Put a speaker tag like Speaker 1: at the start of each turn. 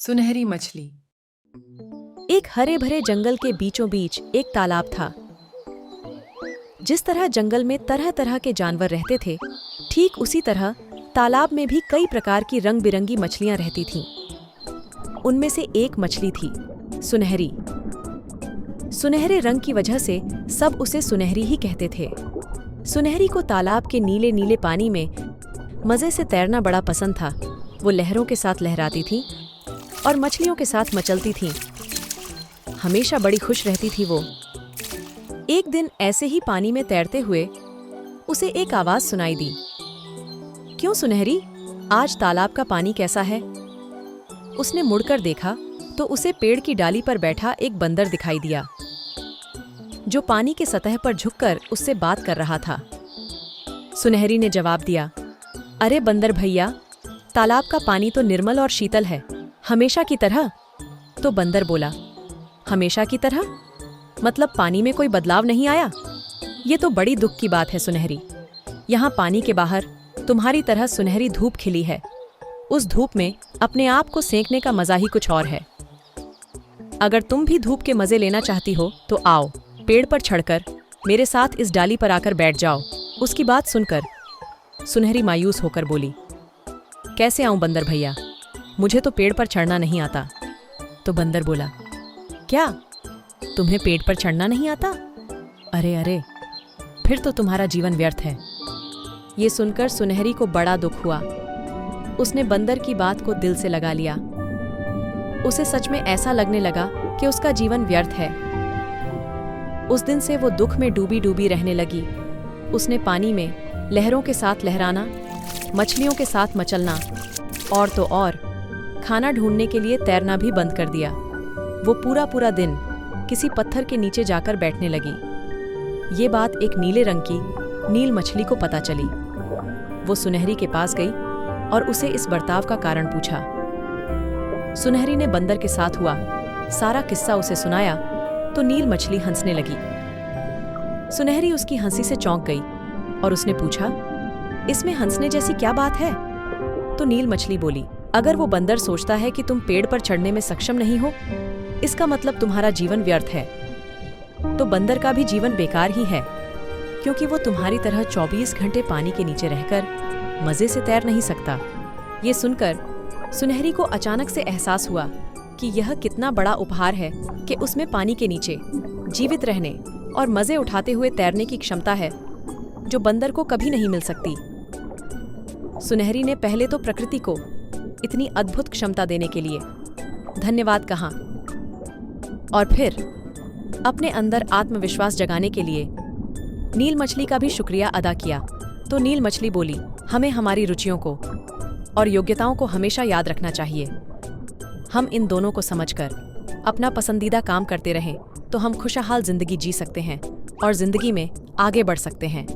Speaker 1: सुनहरी मछली।
Speaker 2: एक हरे भरे जंगल के बीचों बीच एक तालाब था। जिस तरह जंगल में तरह तरह के जानवर रहते थे, ठीक उसी तरह तालाब में भी कई प्रकार की रंग बिरंगी मछलियां रहती थीं। उनमें से एक मछली थी सुनहरी। सुनहरे रंग की वजह से सब उसे सुनहरी ही कहते थे। सुनहरी को तालाब के नीले नीले पानी में मजे से तैरना बड़ा पसंद था। वो लहरों के साथ लहराती थी और मछलियों के साथ मचलती थी। हमेशा बड़ी खुश रहती थी वो। एक दिन ऐसे ही पानी में तैरते हुए उसे एक आवाज सुनाई दी। क्यों सुनहरी, आज तालाब का पानी कैसा है? उसने मुड़कर देखा तो उसे पेड़ की डाली पर बैठा एक बंदर दिखाई दिया, जो पानी के सतह पर झुककर उससे बात कर रहा था। सुनहरी ने जवाब दिया, अरे बंदर भैया, तालाब का पानी तो निर्मल और शीतल है, हमेशा की तरह। तो बंदर बोला, हमेशा की तरह मतलब पानी में कोई बदलाव नहीं आया? ये तो बड़ी दुख की बात है सुनहरी। यहाँ पानी के बाहर तुम्हारी तरह सुनहरी धूप खिली है। उस धूप में अपने आप को सेंकने का मजा ही कुछ और है। अगर तुम भी धूप के मजे लेना चाहती हो तो आओ, पेड़ पर चढ़कर मेरे साथ इस डाली पर आकर बैठ जाओ। उसकी बात सुनकर सुनहरी मायूस होकर बोली, कैसे आऊं बंदर भैया, मुझे तो पेड़ पर चढ़ना नहीं आता। तो बंदर बोला, क्या तुम्हें पेड़ पर चढ़ना नहीं आता? अरे अरे, फिर तो तुम्हारा जीवन व्यर्थ है। ये सुनकर सुनहरी को बड़ा दुख हुआ। उसने बंदर की बात को दिल से लगा लिया। उसे सच में ऐसा लगने लगा कि उसका जीवन व्यर्थ है। उस दिन से वो दुख में डूबी डूबी रहने लगी। उसने पानी में लहरों के साथ लहराना, मछलियों के साथ मचलना और तो और खाना ढूंढने के लिए तैरना भी बंद कर दिया। वो पूरा पूरा दिन किसी पत्थर के नीचे जाकर बैठने लगी। ये बात एक नीले रंग की नील मछली को पता चली। वो सुनहरी के पास गई और उसे इस बर्ताव का कारण पूछा। सुनहरी ने बंदर के साथ हुआ सारा किस्सा उसे सुनाया तो नील मछली हंसने लगी। सुनहरी उसकी हंसी से चौंक गई और उसने पूछा, इसमें हंसने जैसी क्या बात है? तो नील मछली बोली, अगर वो बंदर सोचता है कि तुम पेड़ पर चढ़ने में सक्षम नहीं हो, इसका मतलब तुम्हारा जीवन व्यर्थ है। तो बंदर का भी जीवन बेकार ही है, क्योंकि वो तुम्हारी तरह 24 घंटे पानी के नीचे रहकर मजे से तैर नहीं सकता। ये सुनकर सुनहरी को अचानक से एहसास हुआ कि यह कितना बड़ा उपहार है कि उसमें पानी के नीचे जीवित रहने और मजे उठाते हुए तैरने की क्षमता है, जो बंदर को कभी नहीं मिल सकती। सुनहरी ने पहले तो प्रकृति को इतनी अद्भुत क्षमता देने के लिए धन्यवाद कहा और फिर अपने अंदर आत्मविश्वास जगाने के लिए नील मछली का भी शुक्रिया अदा किया। तो नील मछली बोली, हमें हमारी रुचियों को और योग्यताओं को हमेशा याद रखना चाहिए। हम इन दोनों को समझकर अपना पसंदीदा काम करते रहें तो हम खुशहाल जिंदगी जी सकते हैं और जिंदगी में आगे बढ़ सकते हैं।